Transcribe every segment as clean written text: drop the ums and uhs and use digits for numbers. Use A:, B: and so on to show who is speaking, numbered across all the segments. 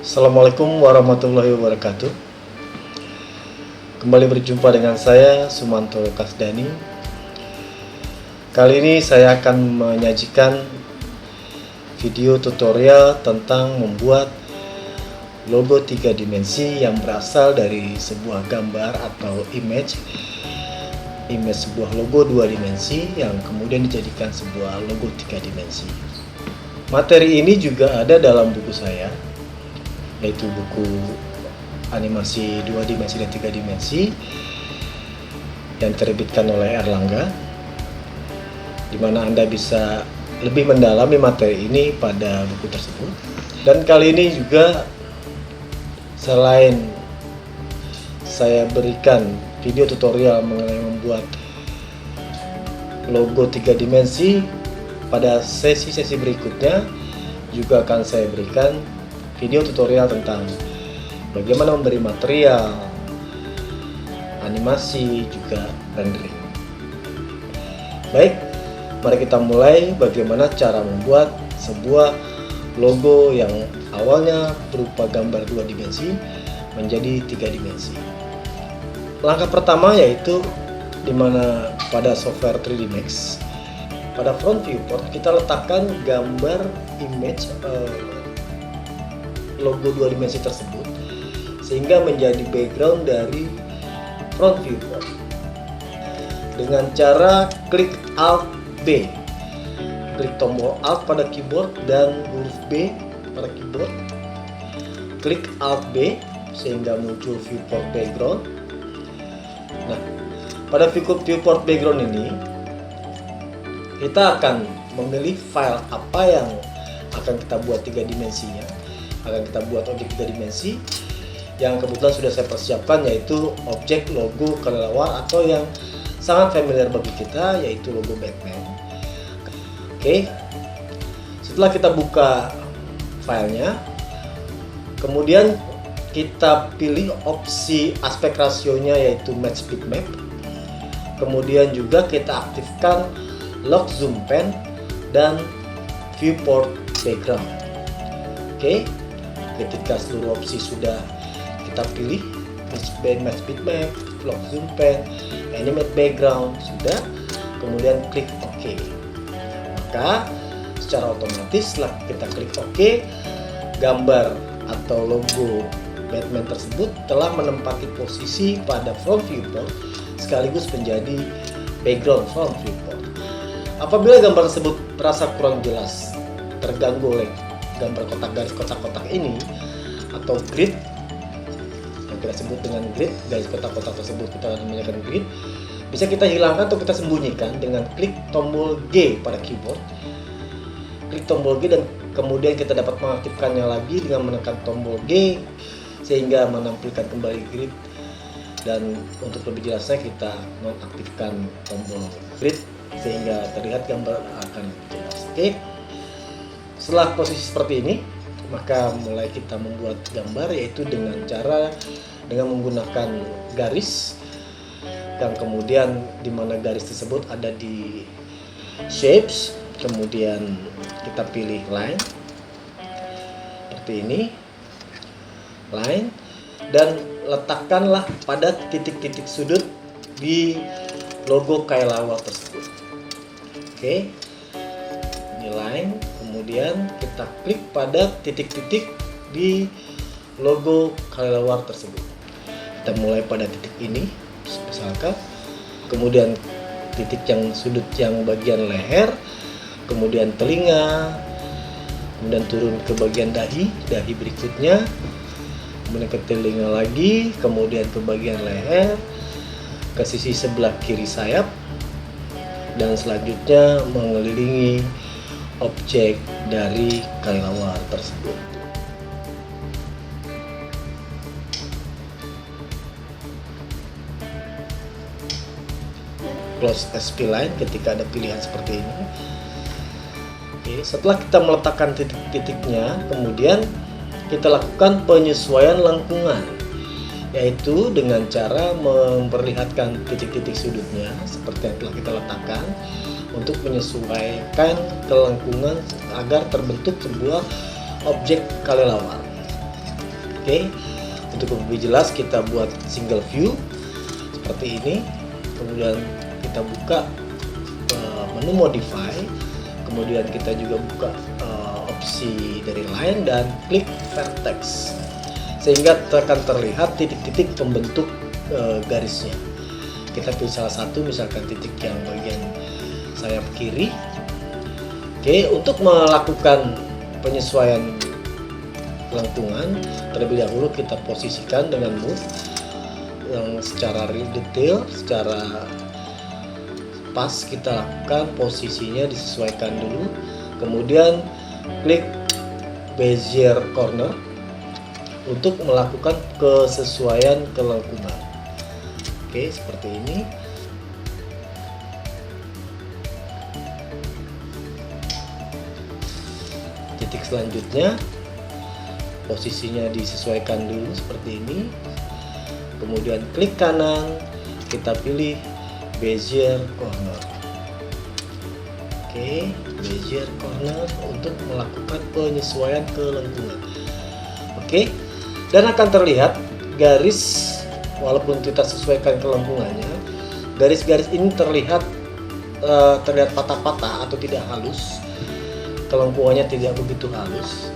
A: Assalamualaikum warahmatullahi wabarakatuh. Kembali berjumpa dengan saya Sumanto Kasdani. Kali ini saya akan menyajikan video tutorial tentang membuat logo 3 dimensi yang berasal dari sebuah gambar atau image sebuah logo 2 dimensi yang kemudian dijadikan sebuah logo 3 dimensi. Materi ini juga ada dalam buku saya, yaitu buku animasi 2 dimensi dan 3 dimensi yang diterbitkan oleh Erlangga, di mana Anda bisa lebih mendalami materi ini pada buku tersebut. Dan kali ini juga selain saya berikan video tutorial mengenai membuat logo 3 dimensi, pada sesi-sesi berikutnya juga akan saya berikan video tutorial tentang bagaimana memberi material, animasi, juga rendering. Baik, mari kita mulai bagaimana cara membuat sebuah logo yang awalnya berupa gambar 2 dimensi menjadi 3 dimensi. Langkah pertama yaitu dimana pada software 3D Max, pada front viewport kita letakkan gambar image logo 2 dimensi tersebut sehingga menjadi background dari front viewport dengan cara klik Alt B, klik tombol Alt pada keyboard dan huruf B pada keyboard, klik Alt B sehingga muncul viewport background. Nah, pada viewport background ini kita akan memilih file apa yang akan kita buat 3 dimensinya. Akan kita buat objek 3 dimensi yang kebetulan sudah saya persiapkan, yaitu objek logo kelelawar atau yang sangat familiar bagi kita, yaitu logo Batman. Oke, setelah kita buka filenya, kemudian kita pilih opsi aspek rasionya, yaitu match bitmap. Kemudian juga kita aktifkan lock zoom pen dan viewport background. Oke, ketika seluruh opsi sudah kita pilih, match bitmap, lock zoom pen, animate background sudah, kemudian klik OK. Maka secara otomatis setelah kita klik OK, gambar atau logo Batman tersebut telah menempati posisi pada front viewport sekaligus menjadi background front viewport. Apabila gambar tersebut terasa kurang jelas, terganggu oleh gambar kotak garis kotak-kotak ini atau grid yang kita sebut dengan grid, garis kotak-kotak tersebut kita namanya grid, bisa kita hilangkan atau kita sembunyikan dengan klik tombol G pada keyboard. Klik tombol G dan kemudian kita dapat mengaktifkannya lagi dengan menekan tombol G sehingga menampilkan kembali grid, dan untuk lebih jelasnya kita mengaktifkan tombol grid sehingga terlihat gambar akan jelas. Oke, setelah posisi seperti ini, maka mulai kita membuat gambar, yaitu dengan menggunakan garis yang kemudian dimana garis tersebut ada di shapes, kemudian kita pilih line seperti ini, line, dan letakkanlah pada titik-titik sudut di logo kelelawar tersebut. Oke, ini line, kemudian kita klik pada titik-titik di logo kelelawar tersebut. Kita mulai pada titik ini misalkan, kemudian titik yang sudut yang bagian leher, kemudian telinga, kemudian turun ke bagian dahi berikutnya, kemudian ke telinga lagi, kemudian ke bagian leher, ke sisi sebelah kiri sayap, dan selanjutnya mengelilingi objek dari kelelawar tersebut. Close SP line ketika ada pilihan seperti ini. Oke, setelah kita meletakkan titik-titiknya, kemudian kita lakukan penyesuaian lengkungan, yaitu dengan cara memperlihatkan titik-titik sudutnya seperti yang telah kita letakkan untuk menyesuaikan kelengkungan agar terbentuk sebuah objek kelelawar. Oke, untuk lebih jelas kita buat single view seperti ini, kemudian kita buka menu modify, kemudian kita juga buka opsi dari line dan klik vertex, sehingga akan terlihat titik-titik pembentuk garisnya. Kita pilih salah satu, misalkan titik yang bagian sayap kiri. Oke, untuk melakukan penyesuaian lengkungan, terlebih dahulu kita posisikan dengan move yang secara real detail, secara pas kita lakukan, posisinya disesuaikan dulu, kemudian klik Bezier corner untuk melakukan kesesuaian kelengkungan. Oke, seperti ini. Titik selanjutnya posisinya disesuaikan dulu seperti ini, kemudian klik kanan, kita pilih Bezier corner. Oke, Bezier corner untuk melakukan penyesuaian kelengkungan. Oke, dan akan terlihat garis, walaupun kita sesuaikan kelengkungannya, garis-garis ini terlihat patah-patah atau tidak halus, kelengkungannya tidak begitu halus.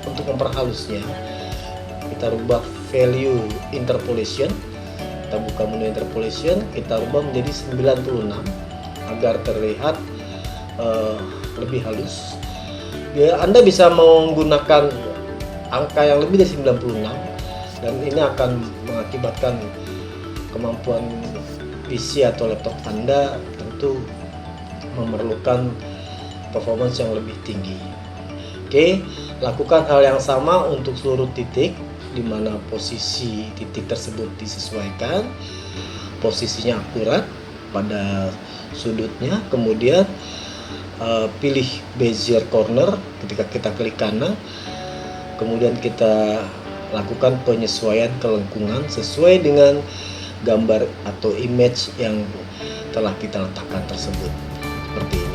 A: Untuk memperhalusnya, kita rubah value interpolation, kita buka menu interpolation, kita rubah menjadi 96 agar terlihat lebih halus. Ya, Anda bisa menggunakan angka yang lebih dari 96, dan ini akan mengakibatkan kemampuan PC atau laptop Anda tentu memerlukan performance yang lebih tinggi. Oke, lakukan hal yang sama untuk seluruh titik, di mana posisi titik tersebut disesuaikan, posisinya akurat pada sudutnya, kemudian pilih Bezier corner ketika kita klik kanan, kemudian kita lakukan penyesuaian kelengkungan sesuai dengan gambar atau image yang telah kita letakkan tersebut, seperti ini.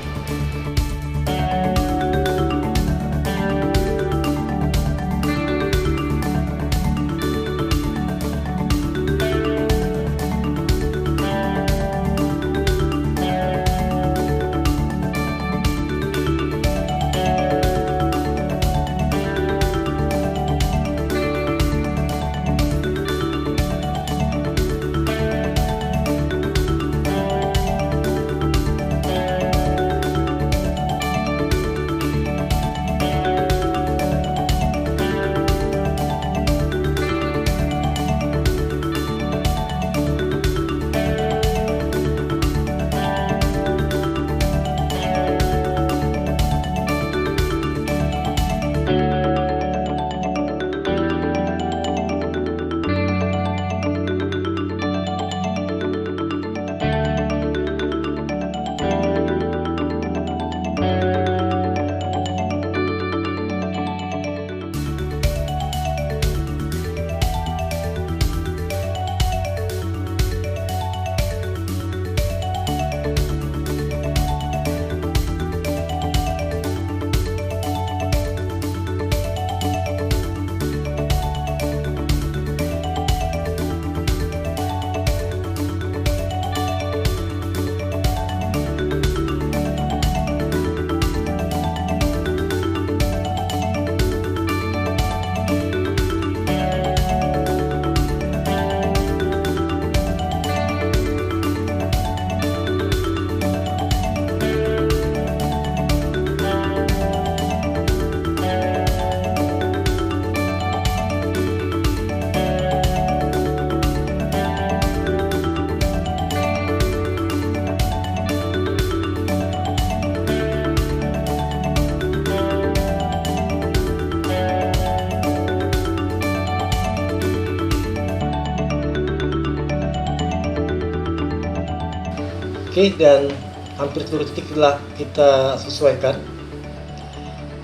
A: Oke, dan hampir seluruh titik telah kita sesuaikan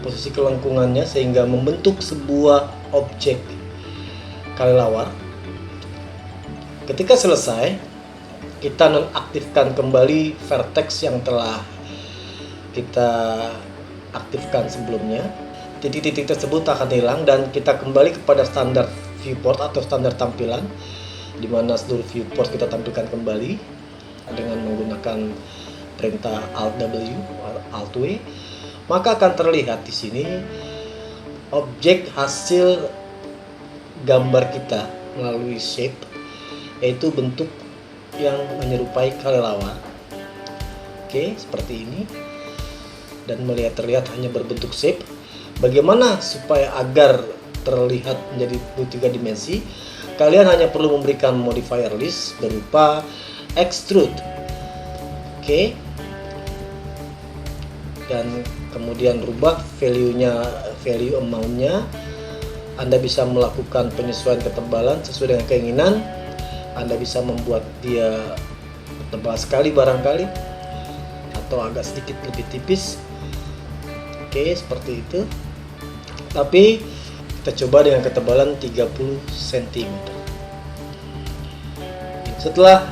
A: posisi kelengkungannya sehingga membentuk sebuah objek kelelawar. Ketika selesai, kita nonaktifkan kembali vertex yang telah kita aktifkan sebelumnya. Titik-titik tersebut akan hilang dan kita kembali kepada standar viewport atau standar tampilan, di mana seluruh viewport kita tampilkan kembali dengan menggunakan perintah Alt W, Alt W, maka akan terlihat di sini objek hasil gambar kita melalui shape, yaitu bentuk yang menyerupai kelelawar. Oke, seperti ini, dan terlihat hanya berbentuk shape. Bagaimana supaya agar terlihat menjadi bentuk 3 dimensi? Kalian hanya perlu memberikan modifier list berupa extrude. Oke, dan kemudian rubah value amount-nya. Anda bisa melakukan penyesuaian ketebalan sesuai dengan keinginan. Anda bisa membuat dia tebal sekali barangkali, atau agak sedikit lebih tipis. Oke, seperti itu. Tapi kita coba dengan ketebalan 30 cm. Setelah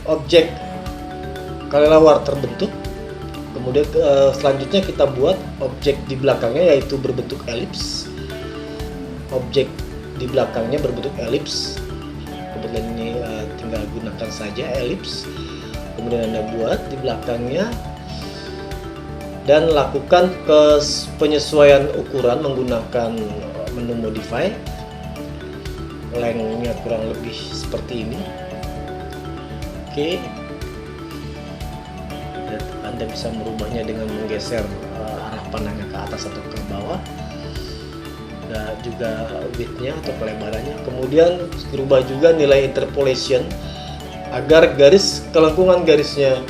A: objek kelelawar terbentuk, kemudian selanjutnya kita buat objek di belakangnya, yaitu berbentuk elips. Objek di belakangnya berbentuk elips. Kebetulan ini tinggal gunakan saja elips. Kemudian Anda buat di belakangnya dan lakukan penyesuaian ukuran menggunakan menu modify. Lengthnya kurang lebih seperti ini. Oke. Anda bisa merubahnya dengan menggeser arah pandangnya ke atas atau ke bawah, dan juga width-nya atau kelebarannya. Kemudian dirubah juga nilai interpolation agar kelengkungan garisnya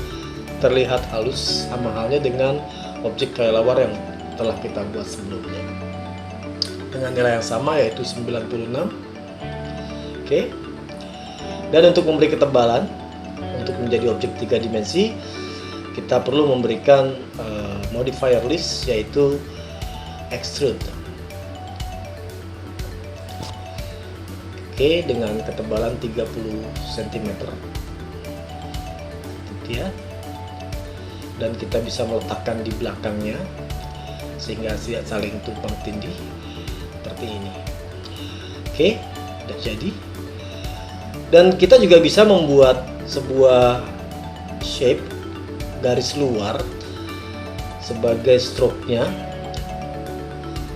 A: terlihat halus, sama halnya dengan objek kelelawar yang telah kita buat sebelumnya dengan nilai yang sama, yaitu 96. Oke. Dan untuk memberi ketebalan untuk menjadi objek 3 dimensi, kita perlu memberikan modifier list, yaitu extrude. Oke, dengan ketebalan 30 cm. Ya. Dan kita bisa meletakkan di belakangnya sehingga tidak saling tumpang tindih seperti ini. Oke, sudah jadi. Dan kita juga bisa membuat sebuah shape garis luar sebagai stroke-nya,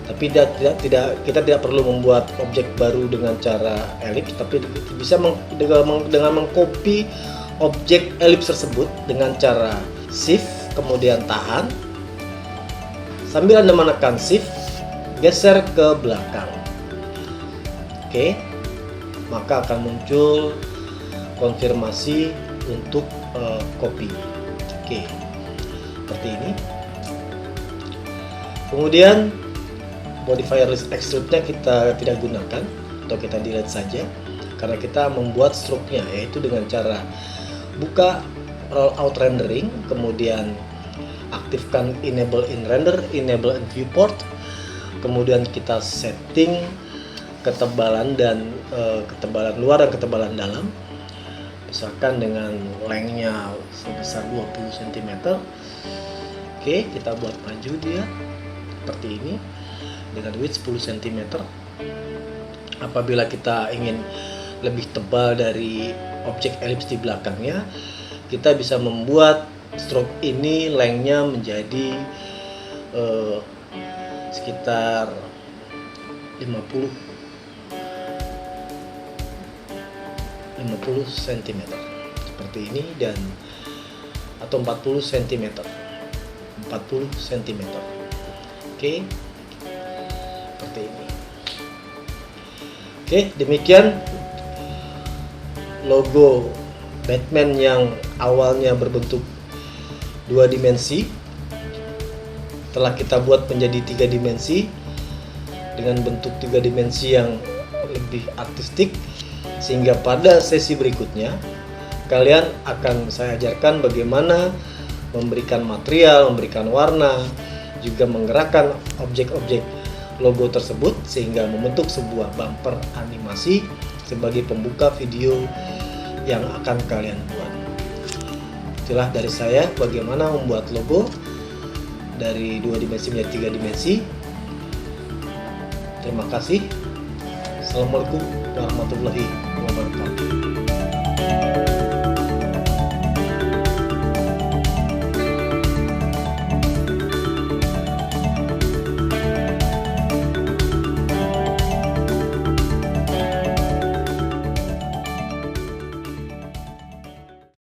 A: tapi kita tidak perlu membuat objek baru dengan cara elips, tapi bisa dengan mengcopy objek elips tersebut dengan cara shift kemudian tahan, sambil Anda menekan shift geser ke belakang. Oke, maka akan muncul konfirmasi untuk copy. Oke, seperti ini. Kemudian modifier list extrude-nya kita tidak gunakan atau kita delete saja, karena kita membuat stroke-nya, yaitu dengan cara buka rollout rendering, kemudian aktifkan enable in render, enable in viewport, kemudian kita setting ketebalan dan ketebalan luar dan ketebalan dalam. Misalkan dengan lengthnya sebesar 20 cm. Oke, kita buat maju dia seperti ini dengan width 10 cm. Apabila kita ingin lebih tebal dari objek elips di belakangnya, kita bisa membuat stroke ini lengthnya menjadi sekitar 50 cm seperti ini, dan atau 40 cm. Oke, seperti ini. Oke, demikian logo Batman yang awalnya berbentuk 2 dimensi telah kita buat menjadi 3 dimensi dengan bentuk 3 dimensi yang lebih artistik, sehingga pada sesi berikutnya kalian akan saya ajarkan bagaimana memberikan material, memberikan warna, juga menggerakkan objek-objek logo tersebut sehingga membentuk sebuah bumper animasi sebagai pembuka video yang akan kalian buat. Itulah dari saya bagaimana membuat logo dari 2 dimensi menjadi 3 dimensi. Terima kasih. Assalamualaikum warahmatullahi wabarakatuh.